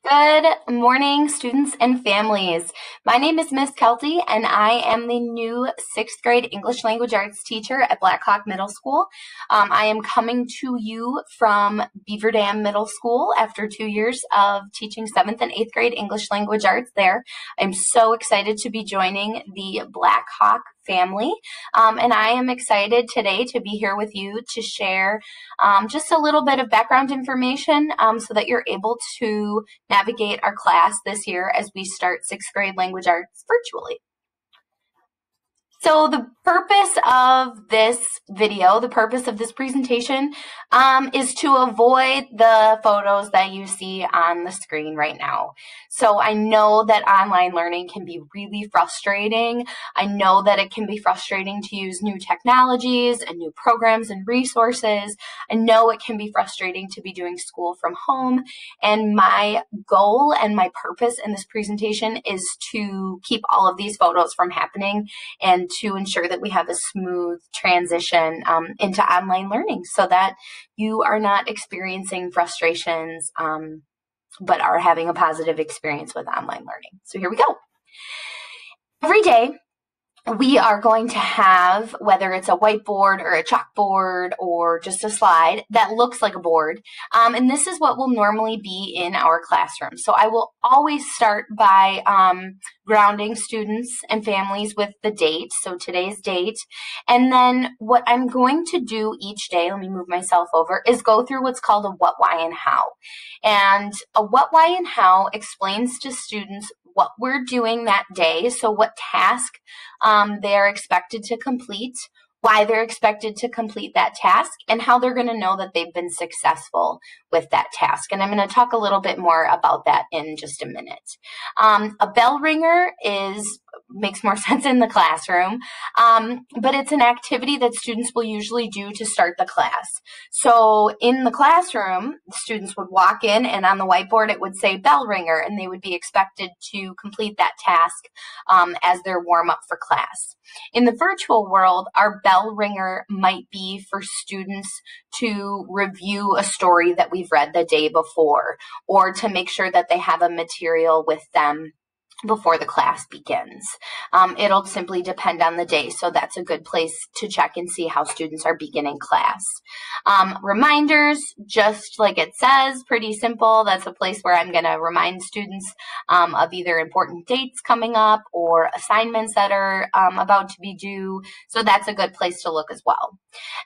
Good morning, students and families. My name is Miss Kelty, and I am the new sixth grade English Language Arts teacher at Black Hawk Middle School. I am coming to you from Beaver Dam Middle School after 2 years of teaching 7th and 8th grade English Language Arts there. I'm so excited to be joining the Black Hawk family, and I am excited today to be here with you to share just a little bit of background information so that you're able to navigate our class this year as we start sixth grade language arts virtually. So the purpose of this video, the purpose of this presentation is to avoid the photos that you see on the screen right now. So I know that online learning can be really frustrating. I know that it can be frustrating to use new technologies and new programs and resources. I know it can be frustrating to be doing school from home. And my goal and my purpose in this presentation is to keep all of these photos from happening and to ensure that we have a smooth transition into online learning so that you are not experiencing frustrations but are having a positive experience with online learning. So here we go. Every day, we are going to have, whether it's a whiteboard or a chalkboard or just a slide that looks like a board, and this is what will normally be in our classroom. So I will always start by grounding students and families with the date, so today's date, and then what I'm going to do each day, let me move myself over, is go through what's called a what, why, and how. And a what, why, and how explains to students what we're doing that day, so what task they're expected to complete, why they're expected to complete that task, and how they're going to know that they've been successful with that task. And I'm going to talk a little bit more about that in just a minute. A bell ringer makes more sense in the classroom, but it's an activity that students will usually do to start the class. So in the classroom, students would walk in and on the whiteboard it would say bell ringer, and they would be expected to complete that task as their warm-up for class. In the virtual world, our bell ringer might be for students to review a story that we've read the day before, or to make sure that they have a material with them before the class begins. It'll simply depend on the day, so that's a good place to check and see how students are beginning class. Reminders, just like it says, pretty simple. That's a place where I'm going to remind students of either important dates coming up or assignments that are about to be due, so that's a good place to look as well.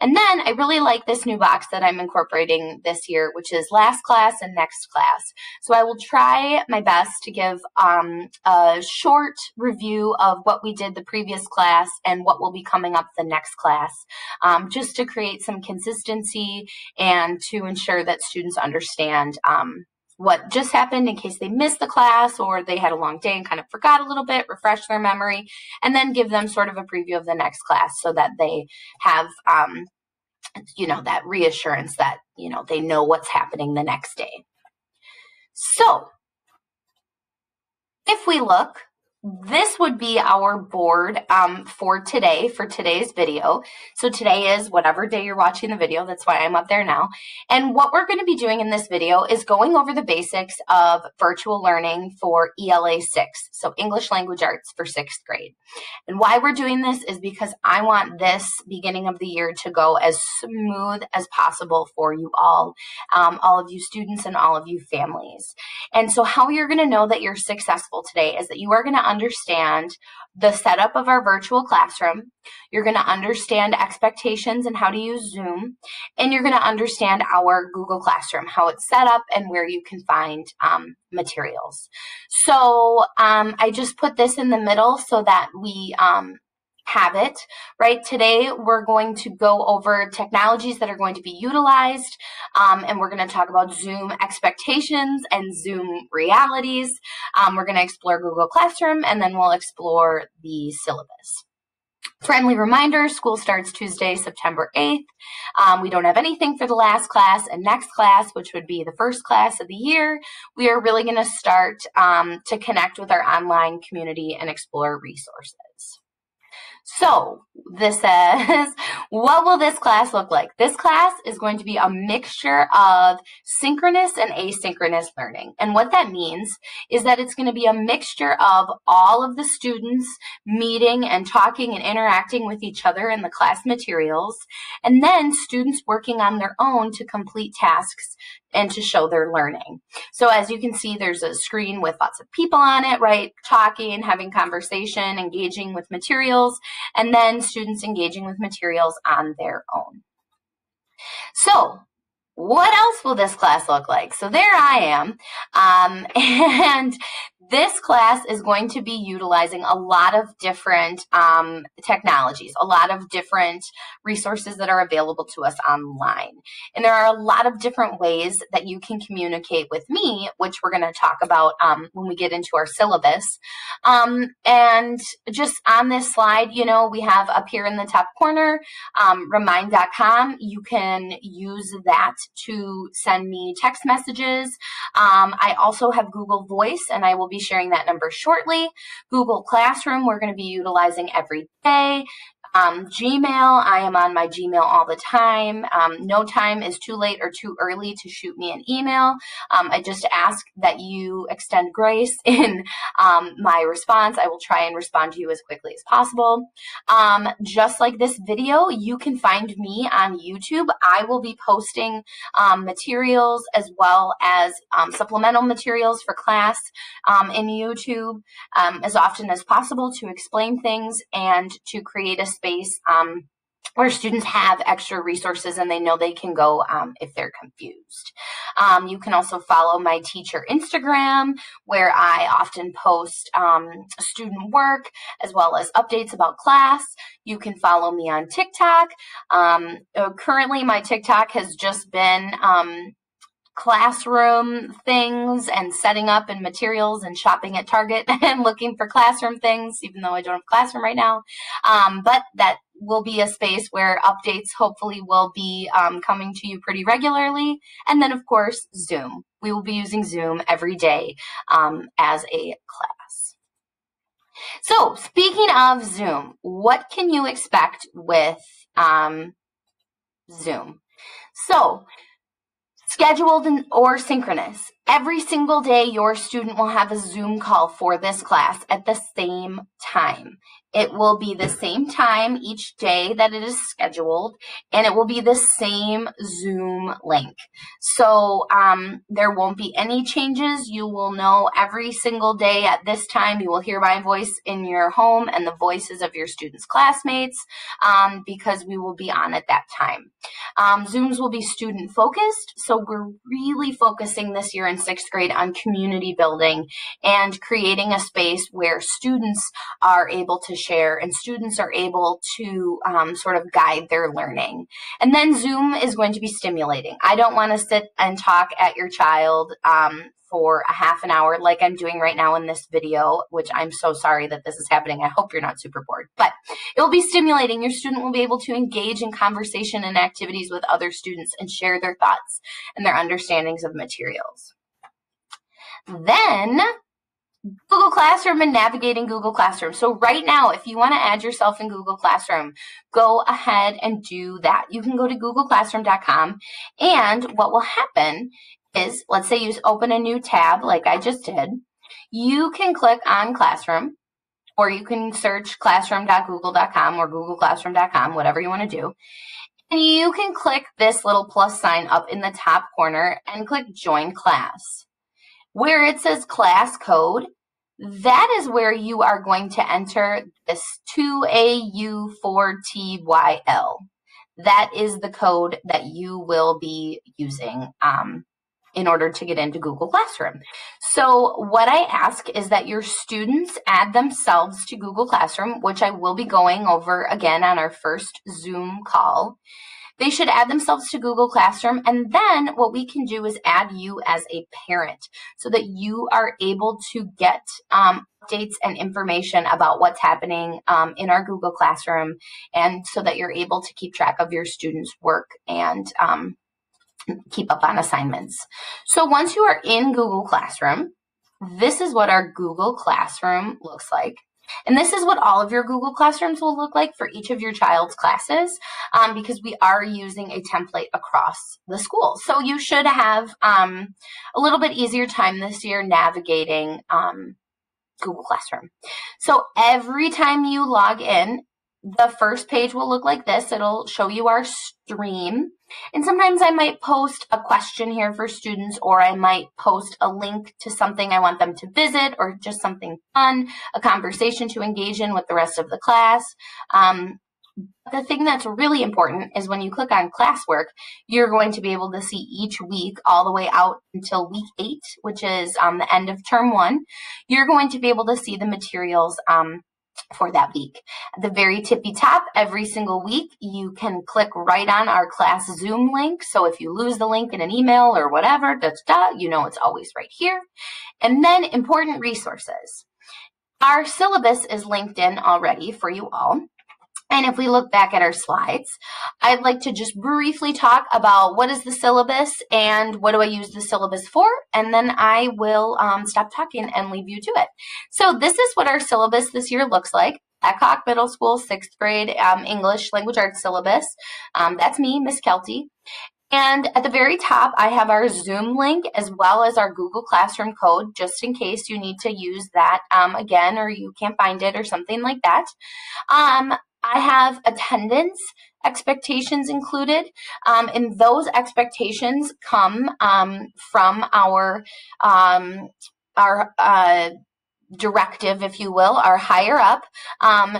And then I really like this new box that I'm incorporating this year, which is last class and next class. So I will try my best to give a short review of what we did the previous class and what will be coming up the next class, just to create some consistency and to ensure that students understand what just happened in case they missed the class or they had a long day and kind of forgot a little bit, refresh their memory, and then give them sort of a preview of the next class so that they have, that reassurance that, they know what's happening the next day. So if we look, this would be our board for today's video. So today is whatever day you're watching the video. That's why I'm up there now. And what we're going to be doing in this video is going over the basics of virtual learning for ELA 6, so English Language Arts for 6th grade. And why we're doing this is because I want this beginning of the year to go as smooth as possible for you all of you students and all of you families. And so how you're going to know that you're successful today is that you are going to understand the setup of our virtual classroom. You're going to understand expectations and how to use Zoom, and you're going to understand our Google Classroom, how it's set up and where you can find materials. So I just put this in the middle so that we have it, right? Today, we're going to go over technologies that are going to be utilized, and we're going to talk about Zoom expectations and Zoom realities. We're going to explore Google Classroom, and then we'll explore the syllabus. Friendly reminder, school starts Tuesday, September 8th. We don't have anything for the last class and next class, which would be the first class of the year. We are really going to start to connect with our online community and explore resources. So this says, what will this class look like? This class is going to be a mixture of synchronous and asynchronous learning. And what that means is that it's going to be a mixture of all of the students meeting and talking and interacting with each other in the class materials, and then students working on their own to complete tasks and to show their learning. So as you can see, there's a screen with lots of people on it, right? Talking, having conversation, engaging with materials, and then students engaging with materials on their own. So what else will this class look like? So there I am, and this class is going to be utilizing a lot of different technologies, a lot of different resources that are available to us online. And there are a lot of different ways that you can communicate with me, which we're going to talk about when we get into our syllabus. And just on this slide, you know, we have up here in the top corner, remind.com. You can use that to send me text messages. I also have Google Voice, and I will be sharing that number shortly. Google Classroom, we're going to be utilizing every day. Gmail, I am on my Gmail all the time. No time is too late or too early to shoot me an email. I just ask that you extend grace in my response. I will try and respond to you as quickly as possible. Just like this video, you can find me on YouTube. I will be posting materials as well as supplemental materials for class in YouTube as often as possible to explain things and to create a space where students have extra resources and they know they can go if they're confused. You can also follow my teacher Instagram, where I often post student work as well as updates about class. You can follow me on TikTok. Currently, my TikTok has just been classroom things and setting up and materials and shopping at Target and looking for classroom things, even though I don't have a classroom right now. But that will be a space where updates hopefully will be coming to you pretty regularly. And then, of course, Zoom. We will be using Zoom every day as a class. So speaking of Zoom, what can you expect with Zoom? So scheduled or synchronous. Every single day, your student will have a Zoom call for this class at the same time. It will be the same time each day that it is scheduled, and it will be the same Zoom link. So there won't be any changes. You will know every single day at this time. You will hear my voice in your home and the voices of your students' classmates because we will be on at that time. Zooms will be student focused, so we're really focusing this year in 6th grade on community building and creating a space where students are able to share and students are able to sort of guide their learning. And then Zoom is going to be stimulating. I don't want to sit and talk at your child for a half an hour like I'm doing right now in this video, which I'm so sorry that this is happening. I hope you're not super bored, but it will be stimulating. Your student will be able to engage in conversation and activities with other students and share their thoughts and their understandings of materials. Then Google Classroom and navigating Google Classroom. So right now, if you want to add yourself in Google Classroom, go ahead and do that. You can go to googleclassroom.com, and what will happen is, let's say you open a new tab like I just did. You can click on Classroom, or you can search classroom.google.com or googleclassroom.com, whatever you want to do. And you can click this little plus sign up in the top corner and click Join Class. Where it says class code, that is where you are going to enter this 2AU4TYL. That is the code that you will be using in order to get into Google Classroom. So what I ask is that your students add themselves to Google Classroom, which I will be going over again on our first Zoom call. They should add themselves to Google Classroom, and then what we can do is add you as a parent so that you are able to get updates and information about what's happening in our Google Classroom, and so that you're able to keep track of your students' work and keep up on assignments. So once you are in Google Classroom, this is what our Google Classroom looks like. And this is what all of your Google Classrooms will look like for each of your child's classes, because we are using a template across the school. So you should have a little bit easier time this year navigating Google Classroom. So every time you log in, the first page will look like this. It'll show you our stream. And sometimes I might post a question here for students, or I might post a link to something I want them to visit, or just something fun, a conversation to engage in with the rest of the class. The thing that's really important is when you click on classwork, you're going to be able to see each week all the way out until week 8, which is the end of term 1. You're going to be able to see the materials for that week. At the very tippy top, every single week, you can click right on our class Zoom link. So if you lose the link in an email or whatever, you know it's always right here. And then important resources. Our syllabus is linked in already for you all. And if we look back at our slides, I'd like to just briefly talk about what is the syllabus and what do I use the syllabus for, and then I will stop talking and leave you to it. So this is what our syllabus this year looks like. Blackhawk Middle School 6th grade English Language Arts syllabus. That's me, Miss Kelty. And at the very top, I have our Zoom link as well as our Google Classroom code, just in case you need to use that again, or you can't find it or something like that. I have attendance expectations included, and those expectations come from our directive, if you will, our higher up,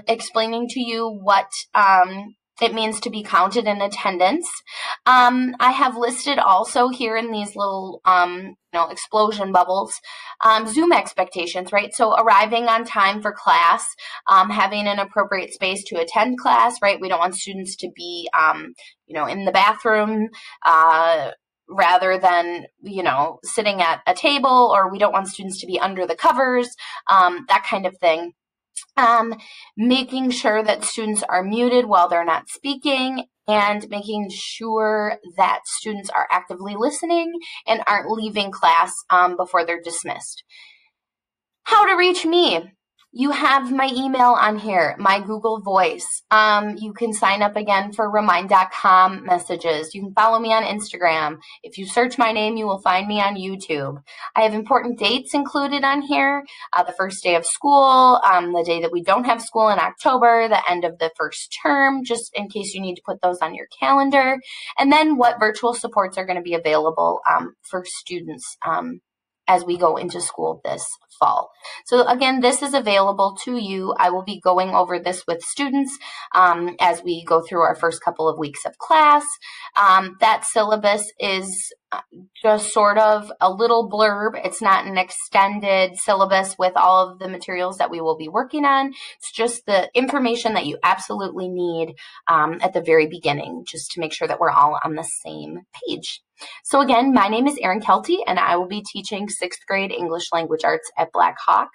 explaining to you what it means to be counted in attendance. I have listed also here in these little explosion bubbles, Zoom expectations, right? So arriving on time for class, having an appropriate space to attend class, right? We don't want students to be, in the bathroom, rather than, sitting at a table, or we don't want students to be under the covers, that kind of thing. Making sure that students are muted while they're not speaking, and making sure that students are actively listening and aren't leaving class before they're dismissed. How to reach me. You have my email on here, my Google Voice. You can sign up again for remind.com messages. You can follow me on Instagram. If you search my name, you will find me on YouTube. I have important dates included on here. The first day of school, the day that we don't have school in October, the end of the first term, just in case you need to put those on your calendar. And then what virtual supports are going to be available for students as we go into school this fall. So again, this is available to you. I will be going over this with students as we go through our first couple of weeks of class. That syllabus is just sort of a little blurb. It's not an extended syllabus with all of the materials that we will be working on. It's just the information that you absolutely need at the very beginning, just to make sure that we're all on the same page. So again, my name is Erin Kelty, and I will be teaching 6th grade English Language Arts at Black Hawk.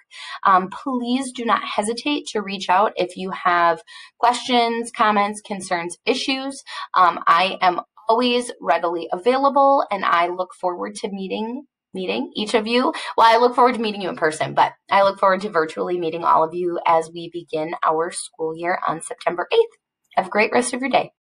Please do not hesitate to reach out if you have questions, comments, concerns, issues. I am always readily available, and I look forward to meeting each of you. Well, I look forward to meeting you in person, but I look forward to virtually meeting all of you as we begin our school year on September 8th. Have a great rest of your day.